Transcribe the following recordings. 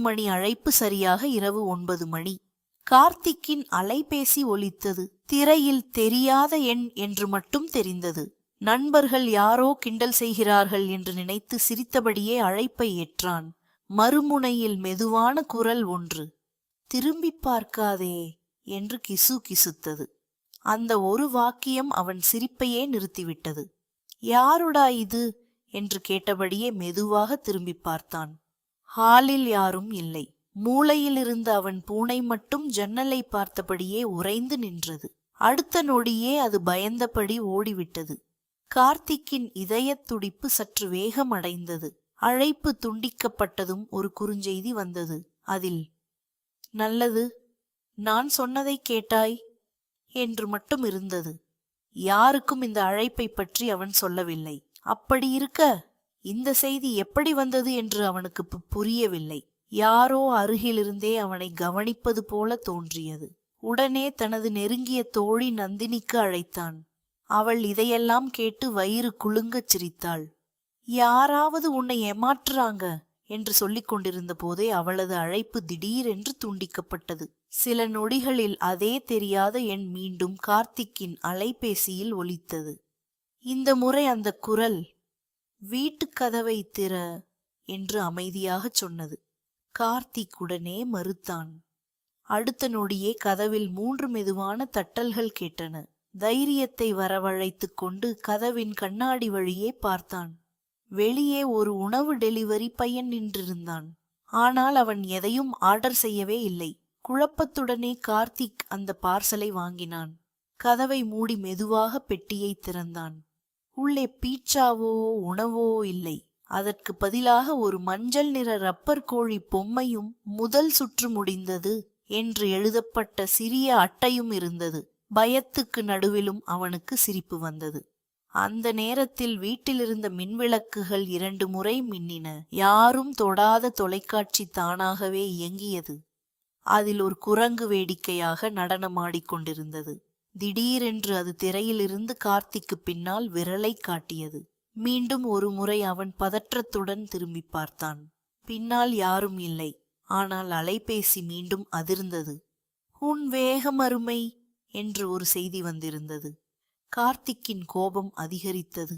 மணி அழைப்பு. சரியாக இரவு 9 மணி. கார்த்திக்கின் அலைபேசி ஒலித்தது. திரையில் தெரியாத எண் என்று மட்டும் தெரிந்தது. நண்பர்கள் யாரோ கிண்டல் செய்கிறார்கள் என்று நினைத்து சிரித்தபடியே அழைப்பை ஏற்றான். மறுமுனையில் மெதுவான குரல் ஒன்று, திரும்பி பார்க்காதே என்று கிசு கிசுத்தது. அந்த ஒரு வாக்கியம் அவன் சிரிப்பையே நிறுத்திவிட்டது. யாருடா இது என்று கேட்டபடியே மெதுவாக திரும்பி பார்த்தான். ஹாலில் யாரும் இல்லை. மூலையில் இருந்த அவன் பூனை மட்டும் ஜன்னலை பார்த்தபடியே உறைந்து நின்றது. அடுத்த நொடியே அது பயந்தபடி ஓடிவிட்டது. கார்த்திக்கின் இதயத் துடிப்பு சற்று வேகம் அடைந்தது. அழைப்பு துண்டிக்கப்பட்டதும் ஒரு குறுஞ்செய்தி வந்தது. அதில், நல்லது, நான் சொன்னதை கேட்டாய் என்று மட்டும் இருந்தது. யாருக்கும் இந்த அழைப்பை பற்றி அவன் சொல்லவில்லை. அப்படி இருக்க இந்த செய்தி எப்படி வந்தது என்று அவனுக்கு புரியவில்லை. யாரோ அருகிலிருந்தே அவனை கவனிப்பது போல தோன்றியது. உடனே தனது நெருங்கிய தோழி நந்தினிக்கு அழைத்தான். அவள் இதையெல்லாம் கேட்டு வயிறு குலுங்கச் சிரித்தாள். யாராவது உன்னை ஏமாற்றுறாங்க என்று சொல்லிக் கொண்டிருந்த போதே அவளது அழைப்பு திடீரென்று துண்டிக்கப்பட்டது. சில நொடிகளில் அதே தெரியாத எண் மீண்டும் கார்த்திக்கின் அலைபேசியில் ஒலித்தது. இந்த முறை அந்த குரல், வீட்டுக் கதவை திற என்று அமைதியாகச் சொன்னது. கார்த்திக் உடனே மறுத்தான். அடுத்த நொடியே கதவில் 3 மெதுவான தட்டல்கள் கேட்டன. தைரியத்தை வரவழைத்துக் கொண்டு கதவின் கண்ணாடி வழியே பார்த்தான். வெளியே ஒரு உணவு டெலிவரி பையன் நின்றிருந்தான். ஆனால் அவன் எதையும் ஆர்டர் செய்யவே இல்லை. குழப்பத்துடனே கார்த்திக் அந்த பார்சலை வாங்கினான். கதவை மூடி மெதுவாக பெட்டியை திறந்தான். உள்ளே பீட்சாவோ உணவோ இல்லை. அதற்கு பதிலாக ஒரு மஞ்சள் நிற ரப்பர் கோழி பொம்மையும் முதல் சுற்று முடிந்தது என்று எழுதப்பட்ட சிறிய அட்டையும் இருந்தது. பயத்துக்கு நடுவிலும் அவனுக்கு சிரிப்பு வந்தது. அந்த நேரத்தில் வீட்டிலிருந்த மின்விளக்குகள் 2 முறை மின்னின. யாரும் தொடாத தொலைக்காட்சி தானாகவே இயங்கியது. அதில் ஒரு குரங்கு வேடிக்கையாக நடனமாடிக்கொண்டிருந்தது. திடீரென்று அது திரையிலிருந்து கார்த்திக்கு பின்னால் விரலை காட்டியது. மீண்டும் ஒரு முறை அவன் பதற்றத்துடன் திரும்பி பார்த்தான். பின்னால் யாரும் இல்லை. ஆனால் அலைபேசி மீண்டும் அதிர்ந்தது. உன் வேகம் அருமை என்று ஒரு செய்தி வந்திருந்தது. கார்த்திக்கின் கோபம் அதிகரித்தது.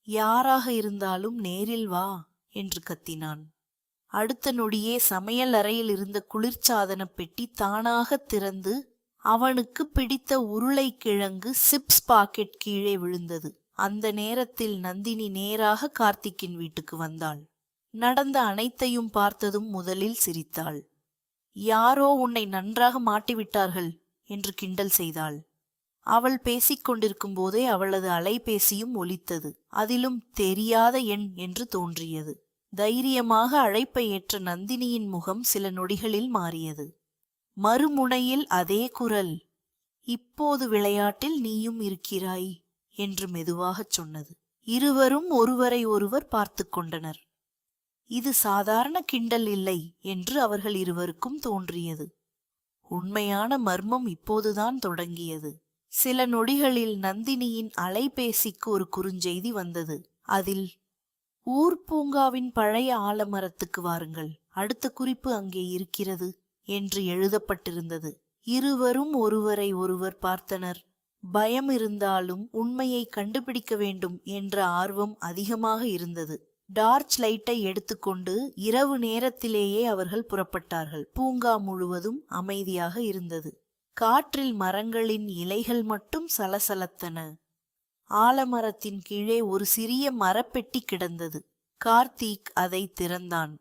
யாராக இருந்தாலும் நேரில் வா என்று கத்தினான். அடுத்த நொடியே சமையல் அறையில் இருந்த குளிர்சாதன பெட்டி தானாக திறந்து அவனுக்கு பிடித்த உருளைக்கிழங்கு சிப்ஸ் பாக்கெட் கீழே விழுந்தது. அந்த நேரத்தில் நந்தினி நேராக கார்த்திக்கின் வீட்டுக்கு வந்தாள். நடந்த அனைத்தையும் பார்த்ததும் முதலில் சிரித்தாள். யாரோ உன்னை நன்றாக மாட்டிவிட்டார்கள் என்று கிண்டல் செய்தாள். அவள் பேசிக் கொண்டிருக்கும் போதே அவளது அலைபேசியும் ஒலித்தது. அதிலும் தெரியாத எண் என்று தோன்றியது. தைரியமாக அழைப்பை ஏற்ற நந்தினியின் முகம் சில நொடிகளில் மாறியது. மறுமுனையில் அதே குரல், இப்போது விளையாட்டில் நீயும் இருக்கிறாய் என்று மெதுவாகச் சொன்னது. இருவரும் ஒருவரை ஒருவர் பார்த்து கொண்டனர். இது சாதாரண கிண்டல் இல்லை என்று அவர்கள் இருவருக்கும் தோன்றியது. உண்மையான மர்மம் இப்போதுதான் தொடங்கியது. சில நொடிகளில் நந்தினியின் அலைபேசிக்கு ஒரு குறுஞ்செய்தி வந்தது. அதில், ஊர் பூங்காவின் பழைய ஆலமரத்துக்கு வாருங்கள், அடுத்த குறிப்பு அங்கே இருக்கிறது என்று எழுதப்பட்டிருந்தது. இருவரும் ஒருவரை ஒருவர் பார்த்தனர். பயம் இருந்தாலும் உண்மையை கண்டுபிடிக்க வேண்டும் என்ற ஆர்வம் அதிகமாக இருந்தது. டார்ச் லைட்டை எடுத்துக்கொண்டு இரவு நேரத்திலேயே அவர்கள் புறப்பட்டார்கள். பூங்கா முழுவதும் அமைதியாக இருந்தது. காற்றில் மரங்களின் இலைகள் மட்டும் சலசலத்தன. ஆலமரத்தின் கீழே ஒரு சிறிய மரப்பெட்டி கிடந்தது. கார்த்திக் அதை திறந்தான்.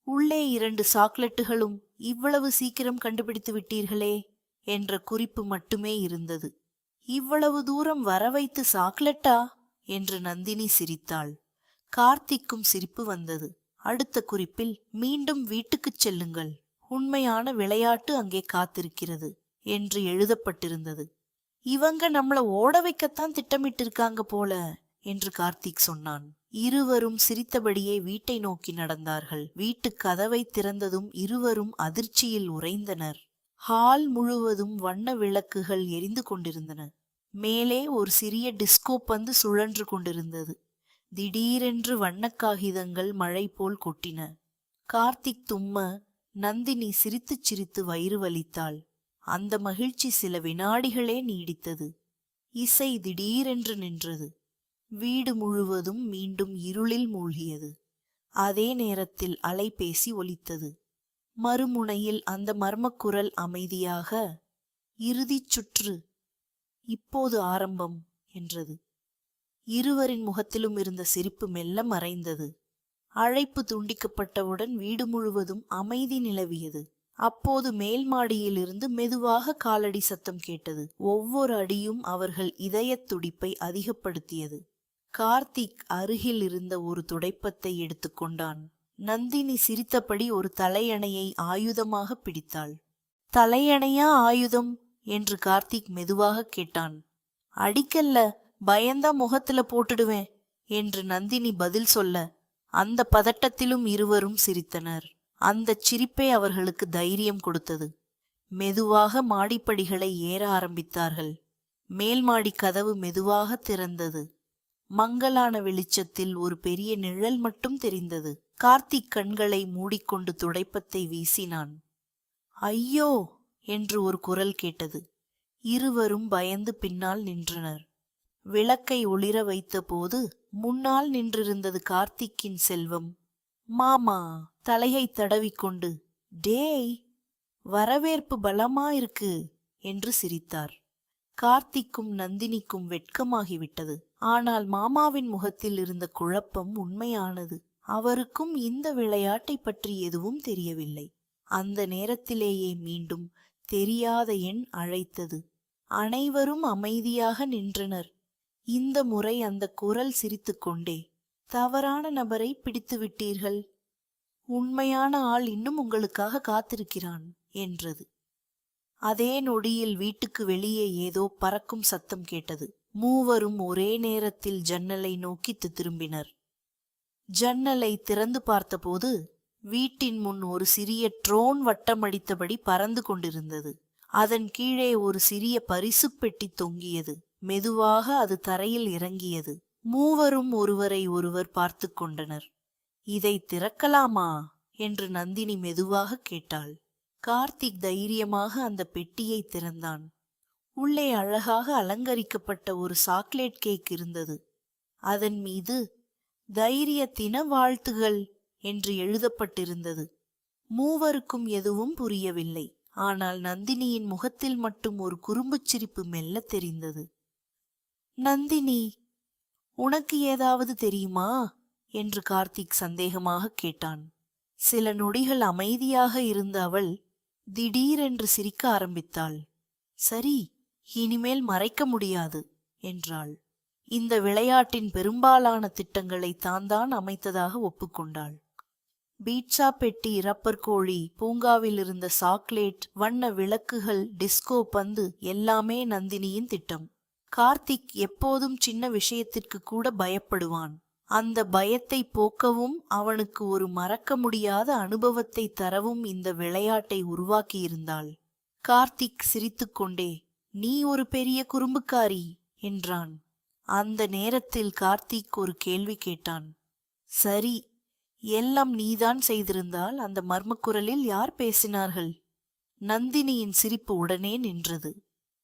உள்ளே 2 சாக்லேட்டுகளும் இவ்வளவு சீக்கிரம் கண்டுபிடித்து விட்டீர்களே என்ற குறிப்பு மட்டுமே இருந்தது. இவ்வளவு தூரம் வர வைத்து சாக்லேட்டா என்று நந்தினி சிரித்தாள். கார்த்திக்கும் சிரிப்பு வந்தது. அடுத்த குறிப்பில், மீண்டும் வீட்டுக்குச் செல்லுங்கள், உண்மையான விளையாட்டு அங்கே காத்திருக்கிறது என்று எழுதப்பட்டிருந்தது. இவங்க நம்மள ஓட வைக்கத்தான் திட்டமிட்டிருக்காங்க போல என்று கார்த்திக் சொன்னான். இருவரும் சிரித்தபடியே வீட்டை நோக்கி நடந்தார்கள். வீட்டு கதவை திறந்ததும் இருவரும் அதிர்ச்சியில் உறைந்தனர். ஹால் முழுவதும் வண்ண விளக்குகள் எரிந்து கொண்டிருந்தன. மேலே ஒரு சிறிய டிஸ்கோ பந்து சுழன்று கொண்டிருந்தது. திடீரென்று வண்ணக் காகிதங்கள் மழை போல் கொட்டின. கார்த்திக் தும்ம நந்தினி சிரித்துச் சிரித்து வயிறு வலித்தாள். அந்த மகிழ்ச்சி சில வினாடிகளே நீடித்தது. இசை திடீரென்று நின்றது. வீடு முழுவதும் மீண்டும் இருளில் மூழ்கியது. அதே நேரத்தில் அலைபேசி ஒலித்தது. மறுமுனையில் அந்த மர்மக்குரல் அமைதியாக, "இறுதிச் சுற்று இப்போது ஆரம்பம்" என்றது. இருவரின் முகத்திலும் இருந்த சிரிப்பு மெல்ல மறைந்தது. அழைப்பு துண்டிக்கப்பட்டவுடன் வீடு முழுவதும் அமைதி நிலவியது. அப்போது மேல் மாடியிலிருந்து மெதுவாக காலடி சத்தம் கேட்டது. ஒவ்வொரு அடியும் அவர்கள் இதயத் துடிப்பை அதிகப்படுத்தியது. கார்த்திக் அருகில் இருந்த ஒரு துடைப்பத்தை எடுத்துக்கொண்டான். நந்தினி சிரித்தபடி ஒரு தலையணையை ஆயுதமாக பிடித்தாள். "தலையணையா ஆயுதம்?" என்று கார்த்திக் மெதுவாக கேட்டான். "அடிக்கல்ல, பயந்தா முகத்துல போட்டுடுவேன்" என்று நந்தினி பதில் சொல்ல, அந்த பதட்டத்திலும் இருவரும் சிரித்தனர். அந்தச் சிரிப்பே அவர்களுக்கு தைரியம் கொடுத்தது. மெதுவாக மாடிப்படிகளை ஏற ஆரம்பித்தார்கள். மேல் மாடி கதவு மெதுவாக திறந்தது. மங்கலான வெளிச்சத்தில் ஒரு பெரிய நிழல் மட்டும் தெரிந்தது. கார்த்திக் கண்களை மூடிக்கொண்டு துடைப்பத்தை வீசினான். "ஐயோ!" என்று ஒரு குரல் கேட்டது. இருவரும் பயந்து பின்னால் நின்றனர். விளக்கை ஒளிர வைத்தபோது முன்னால் நின்றிருந்தது கார்த்திக்கின் செல்வம். மாமா தலையை தடவிக்கொண்டு, "டேய், வரவேற்பு பலமா இருக்கு" என்று சிரித்தார். கார்த்திக்கும் நந்தினிக்கும் வெட்கமாகிவிட்டது. ஆனால் மாமாவின் முகத்தில் இருந்த குழப்பம் உண்மையானது. அவருக்கும் இந்த விளையாட்டை பற்றி எதுவும் தெரியவில்லை. அந்த நேரத்திலேயே மீண்டும் தெரியாத எண் அழைத்தது. அனைவரும் அமைதியாக நின்றனர். இந்த முறை அந்த குரல் சிரித்துக்கொண்டே, "தவறான நபரை பிடித்து விட்டீர்கள். உண்மையான ஆள் இன்னும் உங்களுக்காக காத்திருக்கிறான்" என்றது. அதே நொடியில் வீட்டுக்கு வெளியே ஏதோ பறக்கும் சத்தம் கேட்டது. மூவரும் ஒரே நேரத்தில் ஜன்னலை நோக்கி திரும்பினர். ஜன்னலை திறந்து பார்த்தபோது வீட்டின் முன் ஒரு சிறிய ட்ரோன் வட்டமடித்தபடி பறந்து கொண்டிருந்தது. அதன் கீழே ஒரு சிறிய பரிசுப் பெட்டி தொங்கியது. மெதுவாக அது தரையில் இறங்கியது. மூவரும் ஒருவரை ஒருவர் பார்த்து கொண்டனர். "இதை திறக்கலாமா?" என்று நந்தினி மெதுவாக கேட்டாள். கார்த்திக் தைரியமாக அந்த பெட்டியை திறந்தான். உள்ளே அழகாக அலங்கரிக்கப்பட்ட ஒரு சாக்லேட் கேக் இருந்தது. அதன் மீது "தைரியத்தின வாழ்த்துகள்" என்று எழுதப்பட்டிருந்தது. மூவருக்கும் எதுவும் புரியவில்லை. ஆனால் நந்தினியின் முகத்தில் மட்டும் ஒரு குறும்புச் சிரிப்பு மெல்ல தெரிந்தது. "நந்தினி, உனக்கு ஏதாவது தெரியுமா?" என்று கார்த்திக் சந்தேகமாக கேட்டான். சில நொடிகள் அமைதியாக இருந்த அவள் திடீரென்று சிரிக்க ஆரம்பித்தாள். "சரி, இனிமேல் மறைக்க முடியாது" என்றாள். இந்த விளையாட்டின் பெரும்பாலான திட்டங்களை தான் அமைத்ததாக ஒப்புக்கொண்டாள். பீட்சா பெட்டி, ரப்பர் கோழி, பூங்காவில் இருந்த சாக்லேட், வண்ண விளக்குகள், டிஸ்கோ பந்து எல்லாமே நந்தினியின் திட்டம். கார்த்திக் எப்போதும் சின்ன விஷயத்திற்கு கூட பயப்படுவான். அந்த பயத்தை போக்கவும் அவனுக்கு ஒரு மறக்க முடியாத அனுபவத்தை தரவும் இந்த விளையாட்டை உருவாக்கியிருந்தாள். கார்த்திக் சிரித்துக்கொண்டே, "நீ ஒரு பெரிய குறும்புக்காரி" என்றான். அந்த நேரத்தில் கார்த்திக் ஒரு கேள்வி கேட்டான். "சரி, எல்லாம் நீதான் செய்திருந்தால் அந்த மர்மக்குரலில் யார் பேசினார்கள்?" நந்தினியின் சிரிப்பு உடனே நின்றது.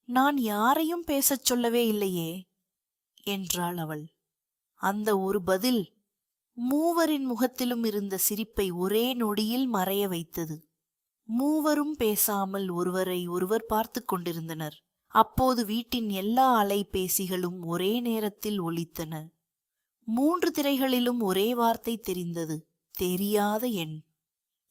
"நான் யாரையும் பேசச் சொல்லவே இல்லையே" என்றாள் அவள். அந்த ஒரு பதில் மூவரின் முகத்திலும் இருந்த சிரிப்பை ஒரே நொடியில் மறைய வைத்தது. மூவரும் பேசாமல் ஒருவரை ஒருவர் பார்த்து கொண்டிருந்தனர். அப்போது வீட்டின் எல்லா அலைபேசிகளும் ஒரே நேரத்தில் ஒலித்தன. 3 திரைகளிலும் ஒரே வார்த்தை தெரிந்தது: தெரியாத எண்.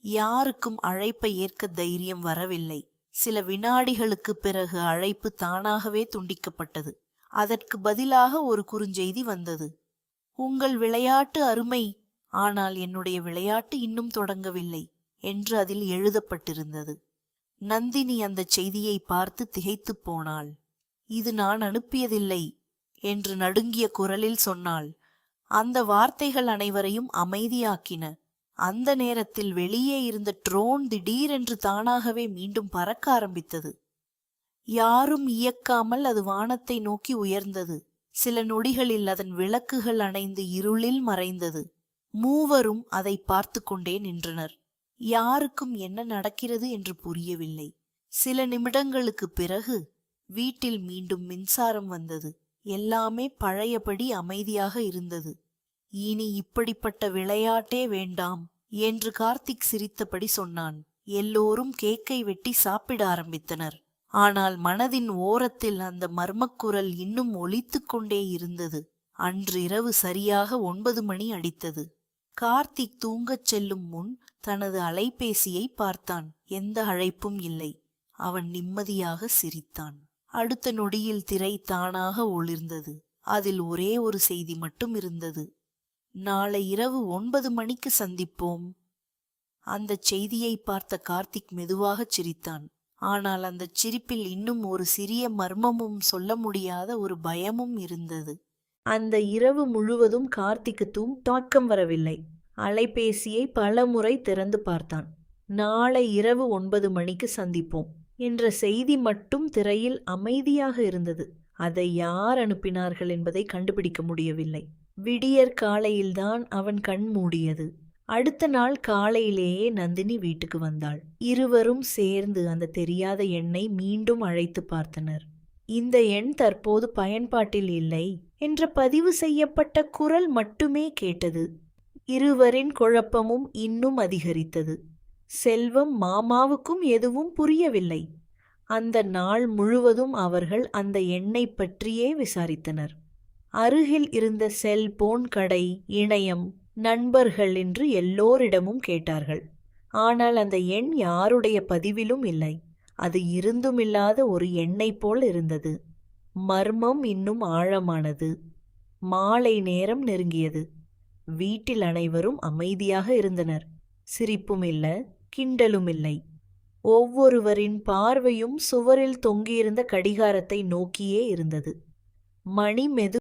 யாருக்கும் அழைப்பை ஏற்க தைரியம் வரவில்லை. சில வினாடிகளுக்குப் பிறகு அழைப்பு தானாகவே துண்டிக்கப்பட்டது. அதற்கு பதிலாக ஒரு குறுஞ்செய்தி வந்தது. "உங்கள் விளையாட்டு அருமை, ஆனால் என்னுடைய விளையாட்டு இன்னும் தொடங்கவில்லை" என்று அதில் எழுதப்பட்டிருந்தது. நந்தினி அந்தச் செய்தியை பார்த்து திகைத்துப் போனாள். "இது நான் அனுப்பியதில்லை" என்று நடுங்கிய குரலில் சொன்னாள். அந்த வார்த்தைகள் அனைவரையும் அமைதியாக்கின. அந்த நேரத்தில் வெளியே இருந்த ட்ரோன் திடீரென்று தானாகவே மீண்டும் பறக்க ஆரம்பித்தது. யாரும் இயக்காமல் அது வானத்தை நோக்கி உயர்ந்தது. சில நொடிகளில் அதன் விளக்குகள் அணைந்து இருளில் மறைந்தது. மூவரும் அதை பார்த்து கொண்டே நின்றனர். யாருக்கும் என்ன நடக்கிறது என்று புரியவில்லை. சில நிமிடங்களுக்குப் பிறகு வீட்டில் மீண்டும் மின்சாரம் வந்தது. எல்லாமே பழையபடி அமைதியாக இருந்தது. இனி இப்படிப்பட்ட விளையாட்டே வேண்டாம் என்று கார்த்திக் சிரித்தபடி சொன்னான். எல்லோரும் கேக்கை வெட்டி சாப்பிட ஆரம்பித்தனர். ஆனால் மனதின் ஓரத்தில் அந்த மர்மக்குரல் இன்னும் ஒலித்துக் கொண்டே இருந்தது. அன்று இரவு சரியாக 9 மணி அடித்தது. கார்த்திக் தூங்கச் செல்லும் முன் தனது அலைபேசியை பார்த்தான். எந்த அழைப்பும் இல்லை. அவன் நிம்மதியாக சிரித்தான். அடுத்த நொடியில் திரை தானாக ஒளிர்ந்தது. அதில் ஒரே ஒரு செய்தி மட்டும் இருந்தது. நாளை இரவு 9 மணிக்கு சந்திப்போம். அந்தச் செய்தியை பார்த்த கார்த்திக் மெதுவாகச் சிரித்தான். ஆனால் அந்தச் சிரிப்பில் இன்னும் ஒரு சிறிய மர்மமும் சொல்ல முடியாத ஒரு பயமும் இருந்தது. அந்த இரவு முழுவதும் கார்த்திக்கு தூக்கம் வரவில்லை. அலைபேசியை பல முறை திறந்து பார்த்தான். நாளை இரவு 9 மணிக்கு சந்திப்போம் என்ற செய்தி மட்டும் திரையில் அமைதியாக இருந்தது. அதை யார் அனுப்பினார்கள் என்பதை கண்டுபிடிக்க முடியவில்லை. விடியற் காலையில்தான் அவன் கண் மூடியது. அடுத்த நாள் காலையிலேயே நந்தினி வீட்டுக்கு வந்தாள். இருவரும் சேர்ந்து அந்த தெரியாத எண்ணை மீண்டும் அழைத்து பார்த்தனர். இந்த எண் தற்போது பயன்பாட்டில் இல்லை என்ற பதிவு செய்யப்பட்ட குரல் மட்டுமே கேட்டது. இருவரின் குழப்பமும் இன்னும் அதிகரித்தது. செல்வம் மாமாவுக்கும் எதுவும் புரியவில்லை. அந்த நாள் முழுவதும் அவர்கள் அந்த எண்ணை பற்றியே விசாரித்தனர். அருகில் இருந்த செல்போன் கடை, இணையம், நண்பர்கள் என்று எல்லோரிடமும் கேட்டார்கள். ஆனால் அந்த எண் யாருடைய பதிவிலும் இல்லை. அது இருந்துமில்லாத ஒரு எண்ணெய் போல் இருந்தது. மர்மம் இன்னும் ஆழமானது. மாலை நேரம் நெருங்கியது. வீட்டில் அனைவரும் அமைதியாக இருந்தனர். சிரிப்பும் இல்ல, கிண்டலும் இல்லை. ஒவ்வொருவரின் பார்வையும் சுவரில் தொங்கியிருந்த கடிகாரத்தை நோக்கியே இருந்தது. மணி